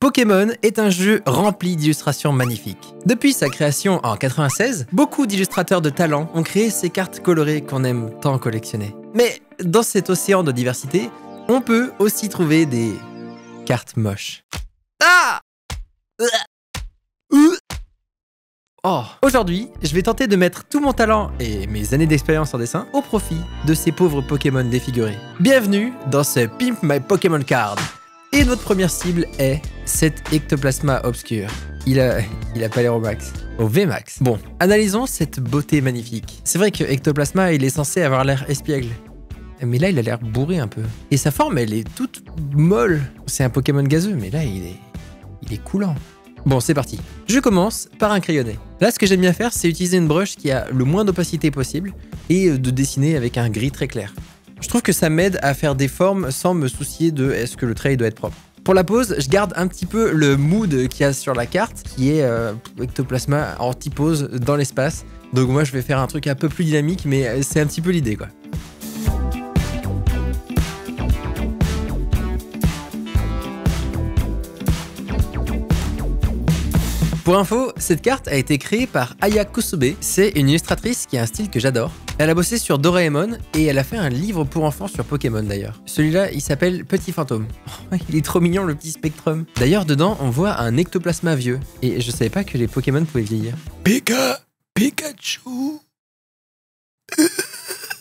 Pokémon est un jeu rempli d'illustrations magnifiques. Depuis sa création en 96, beaucoup d'illustrateurs de talent ont créé ces cartes colorées qu'on aime tant collectionner. Mais dans cet océan de diversité, on peut aussi trouver des cartes moches. Ah! Oh. Aujourd'hui, je vais tenter de mettre tout mon talent et mes années d'expérience en dessin au profit de ces pauvres Pokémon défigurés. Bienvenue dans ce Pimp My Pokémon Card. Et notre première cible est cet Ectoplasma obscur. Il a pas l'air au max. Au VMAX. Bon, analysons cette beauté magnifique. C'est vrai que Ectoplasma, il est censé avoir l'air espiègle. Mais là, il a l'air bourré un peu. Et sa forme, elle est toute molle. C'est un Pokémon gazeux, mais là, il est coulant. Bon, c'est parti. Je commence par un crayonné. Là, ce que j'aime bien faire, c'est utiliser une brush qui a le moins d'opacité possible et de dessiner avec un gris très clair. Je trouve que ça m'aide à faire des formes sans me soucier de est-ce que le trait doit être propre. Pour la pose, je garde un petit peu le mood qu'il y a sur la carte, qui est Ectoplasma anti-pose dans l'espace. Donc moi, je vais faire un truc un peu plus dynamique, mais c'est un petit peu l'idée, quoi. Pour info, cette carte a été créée par Aya Kusube. C'est une illustratrice qui a un style que j'adore. Elle a bossé sur Doraemon et elle a fait un livre pour enfants sur Pokémon d'ailleurs. Celui-là, il s'appelle Petit Fantôme. Oh, il est trop mignon le petit Spectrum. D'ailleurs, dedans, on voit un Ectoplasma vieux. Et je savais pas que les Pokémon pouvaient vieillir. Pikachu.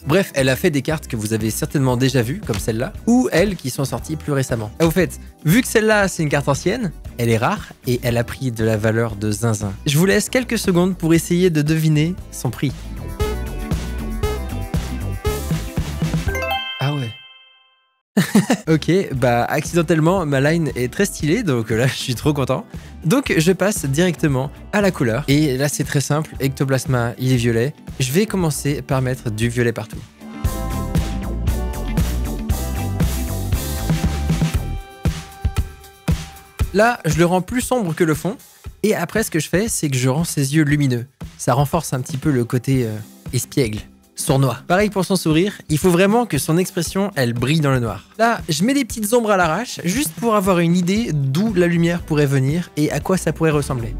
Bref, elle a fait des cartes que vous avez certainement déjà vues, comme celle-là, ou elles qui sont sorties plus récemment. Et au fait, vu que celle-là, c'est une carte ancienne, elle est rare et elle a pris de la valeur de zinzin. Je vous laisse quelques secondes pour essayer de deviner son prix. Ah ouais. Ok, bah accidentellement, ma line est très stylée, donc là, je suis trop content. Donc, je passe directement à la couleur. Et là, c'est très simple, Ectoplasma, il est violet. Je vais commencer par mettre du violet partout. Là, je le rends plus sombre que le fond. Et après, ce que je fais, c'est que je rends ses yeux lumineux. Ça renforce un petit peu le côté espiègle. Sournois. Pareil pour son sourire, il faut vraiment que son expression, elle brille dans le noir. Là, je mets des petites ombres à l'arrache, juste pour avoir une idée d'où la lumière pourrait venir et à quoi ça pourrait ressembler.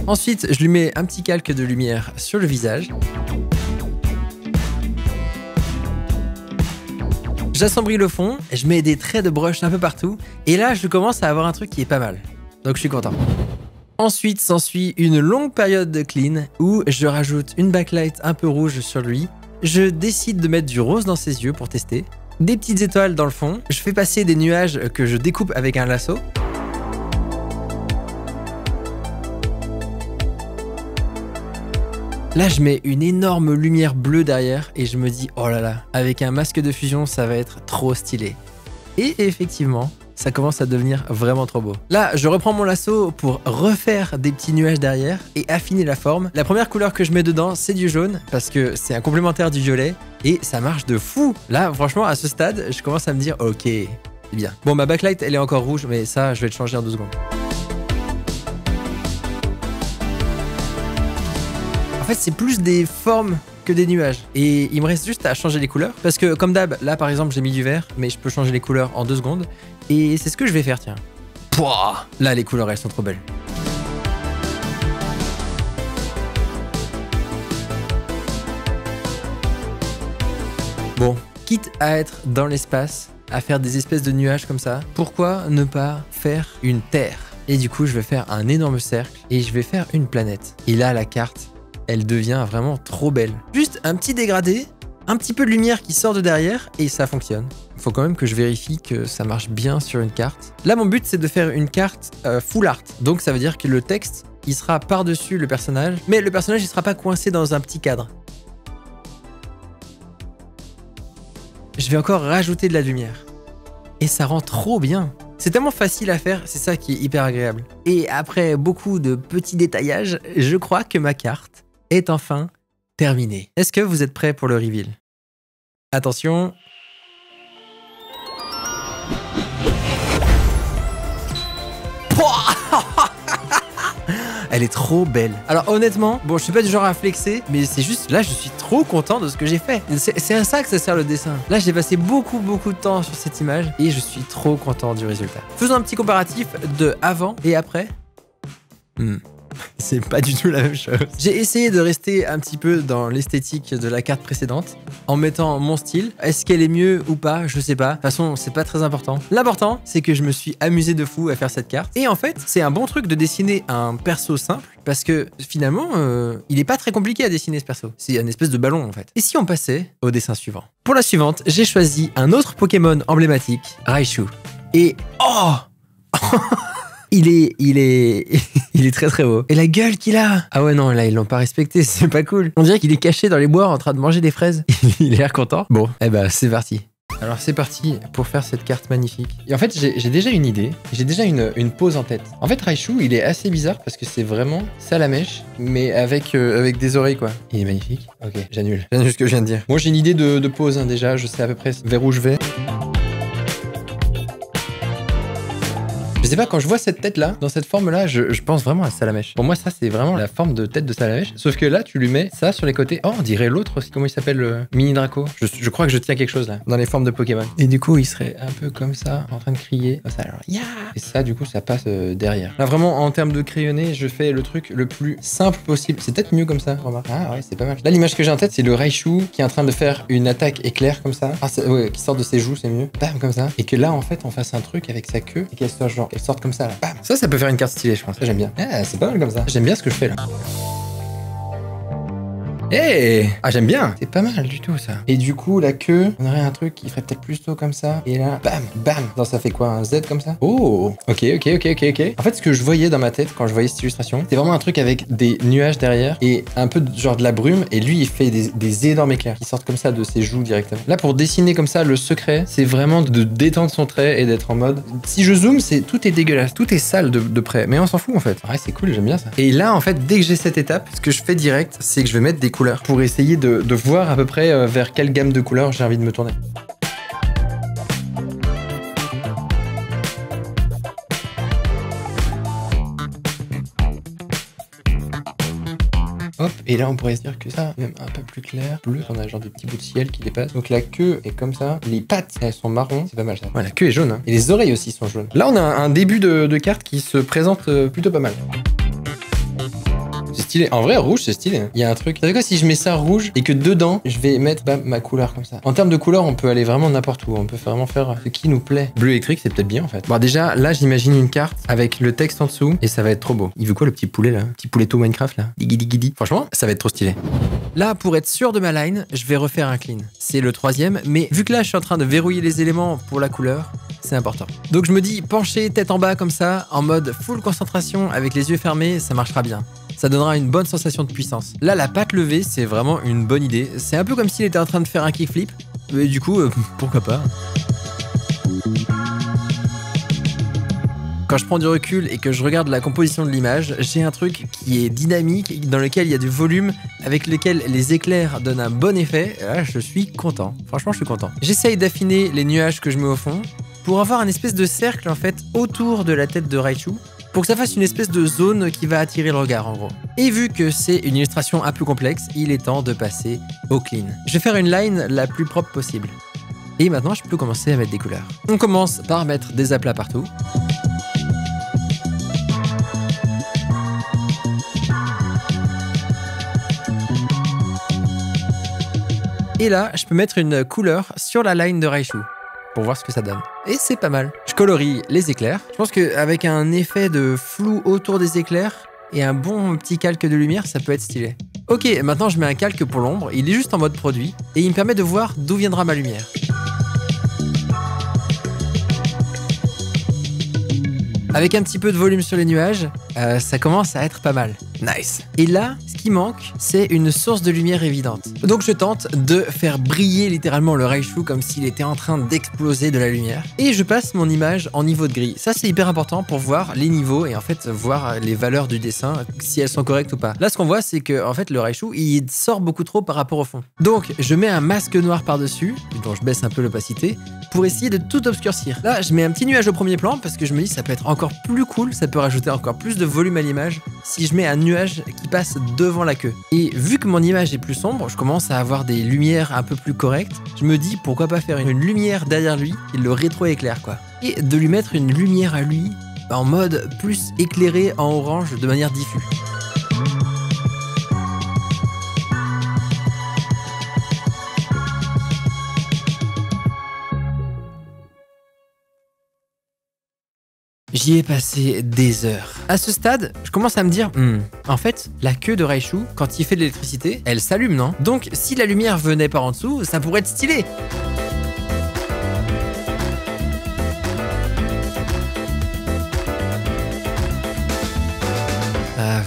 Ensuite, je lui mets un petit calque de lumière sur le visage. J'assombris le fond, je mets des traits de brush un peu partout, et là, je commence à avoir un truc qui est pas mal. Donc je suis content. Ensuite s'ensuit une longue période de clean où je rajoute une backlight un peu rouge sur lui. Je décide de mettre du rose dans ses yeux pour tester. Des petites étoiles dans le fond. Je fais passer des nuages que je découpe avec un lasso. Là, je mets une énorme lumière bleue derrière et je me dis, oh là là, avec un masque de fusion, ça va être trop stylé. Et effectivement, ça commence à devenir vraiment trop beau. Là, je reprends mon lasso pour refaire des petits nuages derrière et affiner la forme. La première couleur que je mets dedans, c'est du jaune parce que c'est un complémentaire du violet et ça marche de fou. Là, franchement, à ce stade, je commence à me dire, ok, c'est bien. Bon, ma backlight, elle est encore rouge, mais ça, je vais le changer en 2 secondes. En fait, c'est plus des formes que des nuages. Et il me reste juste à changer les couleurs. Parce que comme d'hab, là par exemple j'ai mis du vert, mais je peux changer les couleurs en 2 secondes. Et c'est ce que je vais faire, tiens. Pouah, là les couleurs elles sont trop belles. Bon, quitte à être dans l'espace, à faire des espèces de nuages comme ça, pourquoi ne pas faire une terre? Et du coup je vais faire un énorme cercle et je vais faire une planète. Et là la carte, elle devient vraiment trop belle. Juste un petit dégradé, un petit peu de lumière qui sort de derrière et ça fonctionne. Il faut quand même que je vérifie que ça marche bien sur une carte. Là, mon but, c'est de faire une carte full art. Donc, ça veut dire que le texte, il sera par-dessus le personnage, mais le personnage, il sera pas coincé dans un petit cadre. Je vais encore rajouter de la lumière. Et ça rend trop bien. C'est tellement facile à faire, c'est ça qui est hyper agréable. Et après beaucoup de petits détaillages, je crois que ma carte est enfin terminée. Est-ce que vous êtes prêts pour le reveal? Attention. Elle est trop belle. Alors honnêtement, bon, je suis pas du genre à flexer, mais c'est juste, là, je suis trop content de ce que j'ai fait. C'est à ça que ça sert le dessin. Là, j'ai passé beaucoup de temps sur cette image et je suis trop content du résultat. Faisons un petit comparatif de avant et après. C'est pas du tout la même chose. J'ai essayé de rester un petit peu dans l'esthétique de la carte précédente en mettant mon style. Est-ce qu'elle est mieux ou pas? Je sais pas. De toute façon, c'est pas très important. L'important, c'est que je me suis amusé de fou à faire cette carte. Et en fait, c'est un bon truc de dessiner un perso simple parce que finalement, il est pas très compliqué à dessiner ce perso. C'est une espèce de ballon en fait. Et si on passait au dessin suivant? Pour la suivante, j'ai choisi un autre Pokémon emblématique, Raichu. Et oh il est très beau. Et la gueule qu'il a! Ah ouais, non, là, ils l'ont pas respecté, c'est pas cool. On dirait qu'il est caché dans les bois en train de manger des fraises. Il a l'air content. Bon, eh ben, c'est parti. Alors, c'est parti pour faire cette carte magnifique. Et en fait, j'ai déjà une idée. J'ai déjà une pose en tête. En fait, Raichu, il est assez bizarre parce que c'est vraiment Salamèche, mais avec des oreilles, quoi. Il est magnifique. Ok, j'annule. J'annule ce que je viens de dire. Moi, j'ai une idée de pose, hein, déjà. Je sais à peu près vers où je vais. Je sais pas, quand je vois cette tête-là, dans cette forme-là, je pense vraiment à Salamèche. Pour moi, ça, c'est vraiment la forme de tête de Salamèche. Sauf que là, tu lui mets ça sur les côtés. Oh, on dirait l'autre aussi. Comment il s'appelle, Mini Draco? Je crois que je tiens quelque chose, là, dans les formes de Pokémon. Et du coup, il serait un peu comme ça, en train de crier. Ça, alors, yeah. Et ça, du coup, ça passe derrière. Là, vraiment, en termes de crayonné, je fais le truc le plus simple possible. C'est peut-être mieux comme ça, remarque. Ah ouais, c'est pas mal. Là, l'image que j'ai en tête, c'est le Raichu qui est en train de faire une attaque éclair comme ça. Ah, ouais, qui sort de ses joues, c'est mieux. Bam, comme ça. Et que là, en fait, on fasse un truc avec sa queue et qu'elle soit genre, qu'elle sorte comme ça, là. Bam. Ça peut faire une carte stylée, je pense. Ça, j'aime bien. Ah, c'est pas mal comme ça. J'aime bien ce que je fais là. Hey, ah, j'aime bien. C'est pas mal du tout ça. Et du coup, la queue, on aurait un truc qui ferait peut-être plus tôt comme ça. Et là, bam, bam. Non, ça fait quoi, un Z comme ça? Oh, ok. En fait, ce que je voyais dans ma tête quand je voyais cette illustration, c'était vraiment un truc avec des nuages derrière et un peu genre de la brume. Et lui, il fait des énormes éclairs qui sortent comme ça de ses joues directement. Là, pour dessiner comme ça, le secret, c'est vraiment de détendre son trait et d'être en mode. Si je zoome, tout est dégueulasse, tout est sale de près. Mais on s'en fout en fait. Ouais, c'est cool, j'aime bien ça. Et là, en fait, dès que j'ai cette étape, ce que je fais direct, c'est que je vais mettre des couleurs pour essayer de voir à peu près vers quelle gamme de couleurs j'ai envie de me tourner. Hop, et là on pourrait se dire que ça, même un peu plus clair, bleu, on a genre des petits bouts de ciel qui dépassent. Donc la queue est comme ça, les pattes elles sont marron, c'est pas mal ça. Ouais, la queue est jaune, hein. Et les oreilles aussi sont jaunes. Là on a un début de carte qui se présente plutôt pas mal. C'est stylé. En vrai, rouge, c'est stylé. Il y a un truc. Vous savez quoi, si je mets ça rouge et que dedans, je vais mettre ma couleur comme ça. En termes de couleur, on peut aller vraiment n'importe où. On peut vraiment faire ce qui nous plaît. Bleu électrique, c'est peut-être bien en fait. Bon, déjà, là, j'imagine une carte avec le texte en dessous et ça va être trop beau. Il veut quoi le petit poulet là? Petit pouletto Minecraft là? Digidi. Franchement, ça va être trop stylé. Là, pour être sûr de ma line, je vais refaire un clean. C'est le troisième, mais vu que là, je suis en train de verrouiller les éléments pour la couleur, c'est important. Donc je me dis, pencher tête en bas comme ça, en mode full concentration avec les yeux fermés, ça marchera bien. Ça donnera une bonne sensation de puissance. Là, la patte levée, c'est vraiment une bonne idée. C'est un peu comme s'il était en train de faire un kickflip. Mais du coup, pourquoi pas? Quand je prends du recul et que je regarde la composition de l'image, j'ai un truc qui est dynamique, dans lequel il y a du volume, avec lequel les éclairs donnent un bon effet. Et là, je suis content. Franchement, je suis content. J'essaye d'affiner les nuages que je mets au fond pour avoir un espèce de cercle en fait autour de la tête de Raichu, pour que ça fasse une espèce de zone qui va attirer le regard en gros. Et vu que c'est une illustration un peu complexe, il est temps de passer au clean. Je vais faire une line la plus propre possible. Et maintenant, je peux commencer à mettre des couleurs. On commence par mettre des aplats partout. Et là, je peux mettre une couleur sur la line de Raichu pour voir ce que ça donne. Et c'est pas mal. Je colorie les éclairs. Je pense qu'avec un effet de flou autour des éclairs et un bon petit calque de lumière, ça peut être stylé. Ok, maintenant je mets un calque pour l'ombre. Il est juste en mode produit et il me permet de voir d'où viendra ma lumière. Avec un petit peu de volume sur les nuages, ça commence à être pas mal. Nice. Et là, ce qui manque, c'est une source de lumière évidente. Donc je tente de faire briller littéralement le Raichu comme s'il était en train d'exploser de la lumière. Et je passe mon image en niveau de gris. Ça, c'est hyper important pour voir les niveaux et en fait voir les valeurs du dessin, si elles sont correctes ou pas. Là, ce qu'on voit, c'est que en fait, le Raichu, il sort beaucoup trop par rapport au fond. Donc, je mets un masque noir par-dessus, dont je baisse un peu l'opacité, pour essayer de tout obscurcir. Là, je mets un petit nuage au premier plan parce que je me dis ça peut être encore plus cool, ça peut rajouter encore plus de volume à l'image si je mets un nuage qui passe devant la queue. Et vu que mon image est plus sombre, je commence à avoir des lumières un peu plus correctes. Je me dis pourquoi pas faire une lumière derrière lui et le rétro-éclaire quoi. Et de lui mettre une lumière à lui en mode plus éclairé en orange de manière diffuse. J'y ai passé des heures. À ce stade, je commence à me dire, en fait, la queue de Raichu, quand il fait de l'électricité, elle s'allume, non? Donc, si la lumière venait par en dessous, ça pourrait être stylé.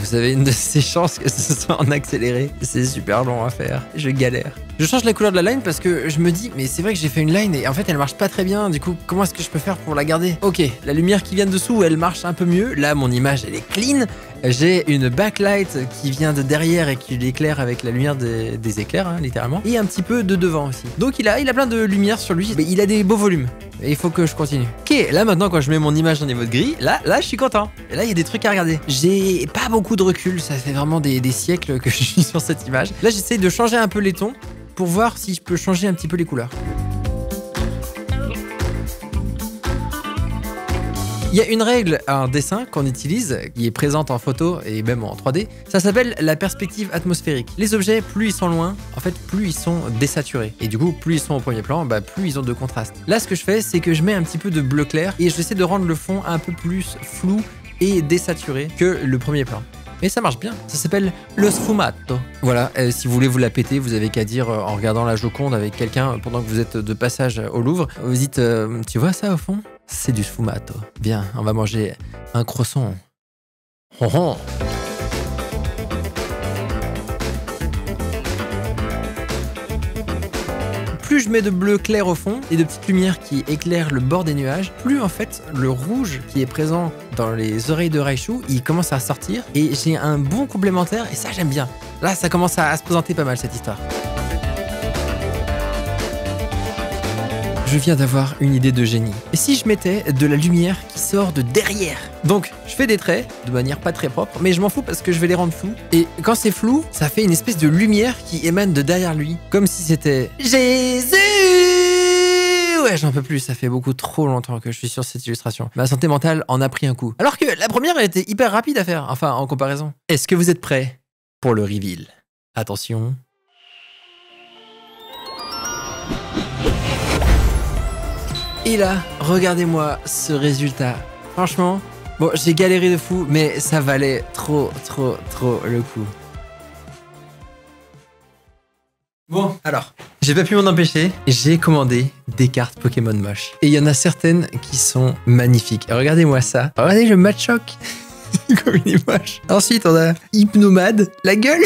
Vous avez une de ces chances que ce soit en accéléré. C'est super long à faire. Je galère. Je change la couleur de la line parce que je me dis, mais c'est vrai que j'ai fait une line et en fait elle marche pas très bien. Du coup, comment est-ce que je peux faire pour la garder? Ok, la lumière qui vient dessous, elle marche un peu mieux. Là, mon image, elle est clean. J'ai une backlight qui vient de derrière et qui l'éclaire avec la lumière des éclairs, hein, littéralement. Et un petit peu de devant aussi. Donc il a plein de lumière sur lui. Mais il a des beaux volumes. Et il faut que je continue. Ok, là maintenant quand je mets mon image en niveau de gris, là je suis content. Et là il y a des trucs à regarder. J'ai pas beaucoup de recul, ça fait vraiment des siècles que je suis sur cette image. Là j'essaie de changer un peu les tons pour voir si je peux changer un petit peu les couleurs. Il y a une règle à un dessin qu'on utilise, qui est présente en photo et même en 3D, ça s'appelle la perspective atmosphérique. Les objets, plus ils sont loin, en fait, plus ils sont désaturés. Et du coup, plus ils sont au premier plan, plus ils ont de contraste. Là, ce que je fais, c'est que je mets un petit peu de bleu clair et j'essaie de rendre le fond un peu plus flou et désaturé que le premier plan. Et ça marche bien, ça s'appelle le sfumato. Voilà, si vous voulez vous la péter, vous avez qu'à dire en regardant la Joconde avec quelqu'un pendant que vous êtes de passage au Louvre, vous dites tu vois ça au fond? C'est du sfumato. Viens, on va manger un croissant. Oh oh. Plus je mets de bleu clair au fond et de petites lumières qui éclairent le bord des nuages, plus en fait le rouge qui est présent dans les oreilles de Raichu, il commence à sortir et j'ai un bon complémentaire et ça j'aime bien. Là ça commence à se présenter pas mal cette histoire. Je viens d'avoir une idée de génie. Et si je mettais de la lumière qui sort de derrière? Donc, je fais des traits de manière pas très propre, mais je m'en fous parce que je vais les rendre flous. Et quand c'est flou, ça fait une espèce de lumière qui émane de derrière lui, comme si c'était Jésus! Ouais, j'en peux plus, ça fait beaucoup trop longtemps que je suis sur cette illustration. Ma santé mentale en a pris un coup. Alors que la première, elle était hyper rapide à faire, enfin, en comparaison. Est-ce que vous êtes prêts pour le reveal? Attention. Et là, regardez-moi ce résultat. Franchement, bon, j'ai galéré de fou, mais ça valait trop le coup. Bon, alors, j'ai pas pu m'en empêcher, j'ai commandé des cartes Pokémon moches. Et il y en a certaines qui sont magnifiques. Regardez-moi ça. Regardez le Machoke. Comme il est moche. Ensuite, on a Hypnomade, la gueule.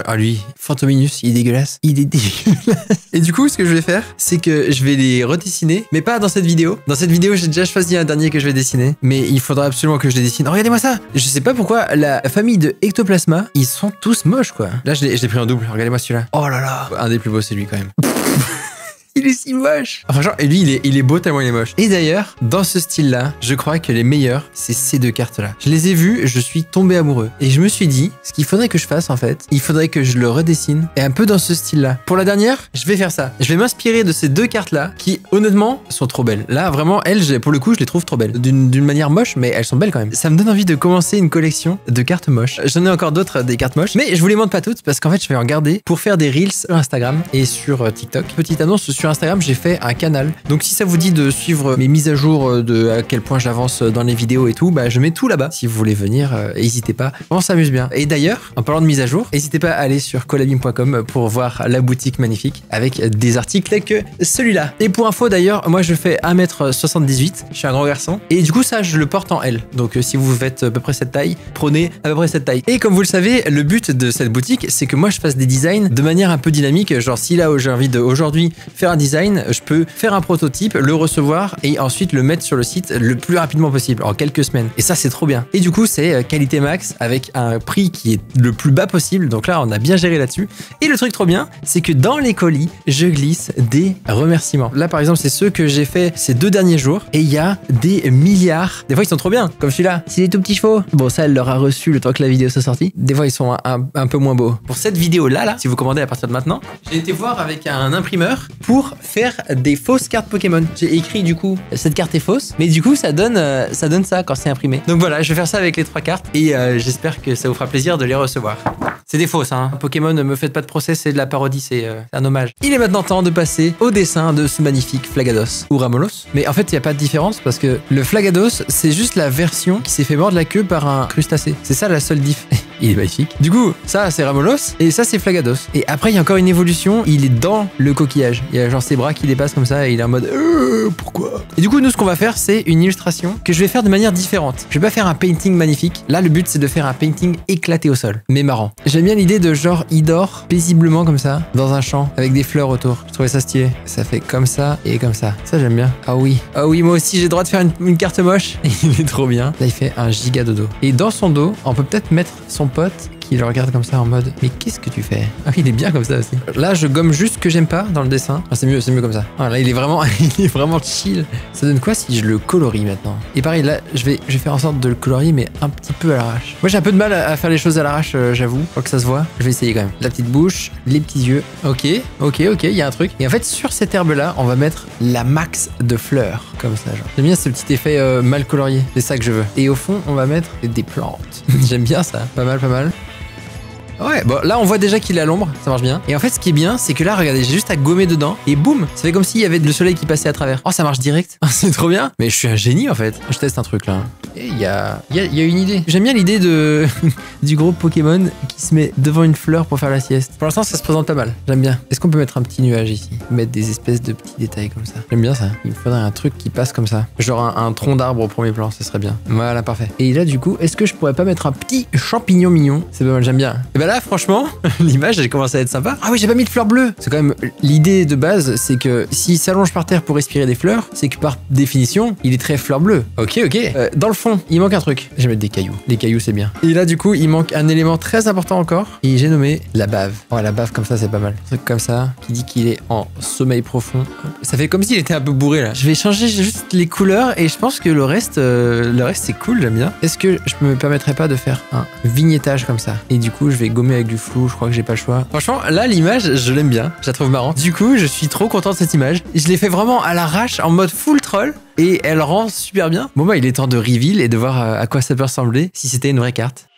Ah lui, Fantominus, il est dégueulasse. Il est dégueulasse. Et du coup, ce que je vais faire, c'est que je vais les redessiner, mais pas dans cette vidéo. Dans cette vidéo, j'ai déjà choisi un dernier que je vais dessiner, mais il faudra absolument que je les dessine. Regardez-moi ça. Je sais pas pourquoi, la famille de Ectoplasma, ils sont tous moches, quoi. Là, je l'ai pris en double. Regardez-moi celui-là. Oh là là. Un des plus beaux, c'est lui, quand même. Il est si moche. Enfin, genre, et lui, il est beau tellement il est moche. Et d'ailleurs, dans ce style-là, je crois que les meilleurs, c'est ces deux cartes-là. Je les ai vues, je suis tombé amoureux. Et je me suis dit, ce qu'il faudrait que je fasse, en fait, il faudrait que je le redessine. Et un peu dans ce style-là. Pour la dernière, je vais faire ça. Je vais m'inspirer de ces deux cartes-là, qui, honnêtement, sont trop belles. Là, vraiment, elles, pour le coup, je les trouve trop belles. D'une manière moche, mais elles sont belles quand même. Ça me donne envie de commencer une collection de cartes moches. J'en ai encore d'autres, des cartes moches. Mais je vous les montre pas toutes, parce qu'en fait, je vais en garder pour faire des reels sur Instagram et sur TikTok. Petite annonce sur Instagram, j'ai fait un canal. Donc si ça vous dit de suivre mes mises à jour de à quel point j'avance dans les vidéos et tout, bah je mets tout là-bas. Si vous voulez venir, n'hésitez pas. On s'amuse bien. Et d'ailleurs, en parlant de mise à jour, n'hésitez pas à aller sur collabim.com pour voir la boutique magnifique avec des articles tels que celui-là. Et pour info d'ailleurs, moi je fais 1m78, je suis un grand garçon. Et du coup ça, je le porte en L. Donc si vous faites à peu près cette taille, prenez à peu près cette taille. Et comme vous le savez, le but de cette boutique, c'est que moi je fasse des designs de manière un peu dynamique. Genre si là j'ai envie d'aujourd'hui faire un design, je peux faire un prototype, le recevoir et ensuite le mettre sur le site le plus rapidement possible, en quelques semaines. Et ça c'est trop bien. Et du coup c'est qualité max avec un prix qui est le plus bas possible. Donc là on a bien géré là-dessus. Et le truc trop bien, c'est que dans les colis, je glisse des remerciements. Là par exemple c'est ceux que j'ai fait ces 2 derniers jours et il y a des milliards. Des fois ils sont trop bien, comme celui-là. C'est les tout petits chevaux. Bon ça elle l'aura reçu le temps que la vidéo soit sortie. Des fois ils sont un peu moins beaux. Pour cette vidéo là, si vous commandez à partir de maintenant, j'ai été voir avec un imprimeur pour faire des fausses cartes Pokémon. J'ai écrit du coup cette carte est fausse, mais du coup ça donne ça quand c'est imprimé. Donc voilà, je vais faire ça avec les 3 cartes et j'espère que ça vous fera plaisir de les recevoir. C'est des fausses, hein. Pokémon, ne me faites pas de procès, c'est de la parodie, c'est un hommage. Il est maintenant temps de passer au dessin de ce magnifique Flagados ou Ramolos. Mais en fait, il n'y a pas de différence parce que le Flagados, c'est juste la version qui s'est fait mordre la queue par un crustacé. C'est ça la seule diff. Il est magnifique. Du coup, ça c'est Ramolos et ça c'est Flagados. Et après, il y a encore une évolution, il est dans le coquillage. Il y a genre ses bras qui dépassent comme ça et il est en mode pourquoi? Et du coup, nous, ce qu'on va faire, c'est une illustration que je vais faire de manière différente. Je vais pas faire un painting magnifique. Là, le but, c'est de faire un painting éclaté au sol, mais marrant. J'aime bien l'idée de genre, il dort paisiblement comme ça, dans un champ, avec des fleurs autour. Je trouvais ça stylé. Ça fait comme ça et comme ça. Ça, j'aime bien. Ah oui, moi aussi, j'ai le droit de faire une carte moche. Il est trop bien. Là, il fait un giga dodo. Et dans son dos, on peut peut-être mettre son pote qui le regarde comme ça en mode mais qu'est-ce que tu fais? Ah il est bien comme ça aussi. Là je gomme juste ce que j'aime pas dans le dessin. Ah, c'est mieux comme ça. Ah, là il est vraiment chill. Ça donne quoi si je le colorie maintenant? Et pareil là je vais faire en sorte de le colorier mais un petit peu à l'arrache. Moi j'ai un peu de mal à faire les choses à l'arrache, j'avoue. Je crois que ça se voit. Je vais essayer quand même. La petite bouche, les petits yeux. Ok, il y a un truc. Et en fait sur cette herbe là on va mettre la max de fleurs comme ça genre. J'aime bien ce petit effet mal colorié. C'est ça que je veux. Et au fond on va mettre des plantes. J'aime bien ça. Pas mal. Ouais, bon là on voit déjà qu'il est à l'ombre, ça marche bien. Et en fait ce qui est bien, c'est que là regardez, j'ai juste à gommer dedans et boum, ça fait comme s'il y avait le soleil qui passait à travers. Oh ça marche direct, c'est trop bien. Mais je suis un génie en fait. Je teste un truc là. Et il y a une idée. J'aime bien l'idée de du gros Pokémon qui se met devant une fleur pour faire la sieste. Pour l'instant ça se présente pas mal, j'aime bien. Est-ce qu'on peut mettre un petit nuage ici? Mettre des espèces de petits détails comme ça. J'aime bien ça. Il me faudrait un truc qui passe comme ça. Genre un tronc d'arbre au premier plan, ça serait bien. Voilà, parfait. Et là du coup, est-ce que je pourrais pas mettre un petit champignon mignon? C'est pas mal, j'aime bien. Et bah là franchement, l'image elle commence à être sympa. Ah oui, j'ai pas mis de fleurs bleues. C'est quand même l'idée de base, c'est que s'il s'allonge par terre pour respirer des fleurs, c'est que par définition, il est très fleur bleue. Ok. Dans le fond, il manque un truc. Je vais mettre des cailloux. Les cailloux, c'est bien. Et là, du coup, il manque un élément très important encore. Et j'ai nommé la bave. Oh, la bave comme ça, c'est pas mal. Un truc comme ça, qui dit qu'il est en sommeil profond. Ça fait comme s'il était un peu bourré là. Je vais changer juste les couleurs et je pense que le reste c'est cool, j'aime bien. Est-ce que je me permettrais pas de faire un vignettage comme ça? Et du coup, je vais gommer avec du flou, je crois que j'ai pas le choix. Franchement, là, l'image, je l'aime bien. Je la trouve marrante. Du coup, je suis trop content de cette image. Je l'ai fait vraiment à l'arrache, en mode full troll. Et elle rend super bien. Bon bah, il est temps de reveal et de voir à quoi ça peut ressembler si c'était une vraie carte.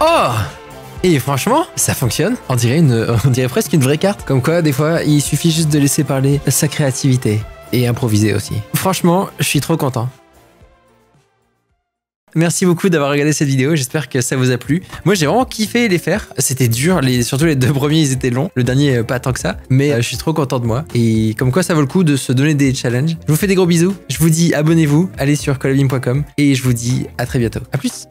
Oh! Et franchement, ça fonctionne. On dirait presque une vraie carte. Comme quoi, des fois, il suffit juste de laisser parler sa créativité. Et improviser aussi. Franchement, je suis trop content. Merci beaucoup d'avoir regardé cette vidéo, j'espère que ça vous a plu. Moi j'ai vraiment kiffé les faire, c'était dur, surtout les 2 premiers ils étaient longs, le dernier pas tant que ça, mais je suis trop content de moi. Et comme quoi ça vaut le coup de se donner des challenges. Je vous fais des gros bisous, je vous dis abonnez-vous, allez sur collabim.com et je vous dis à très bientôt. A plus.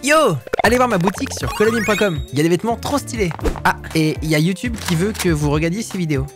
Yo! Allez voir ma boutique sur collabim.com, il y a des vêtements trop stylés. Ah, et il y a YouTube qui veut que vous regardiez ces vidéos.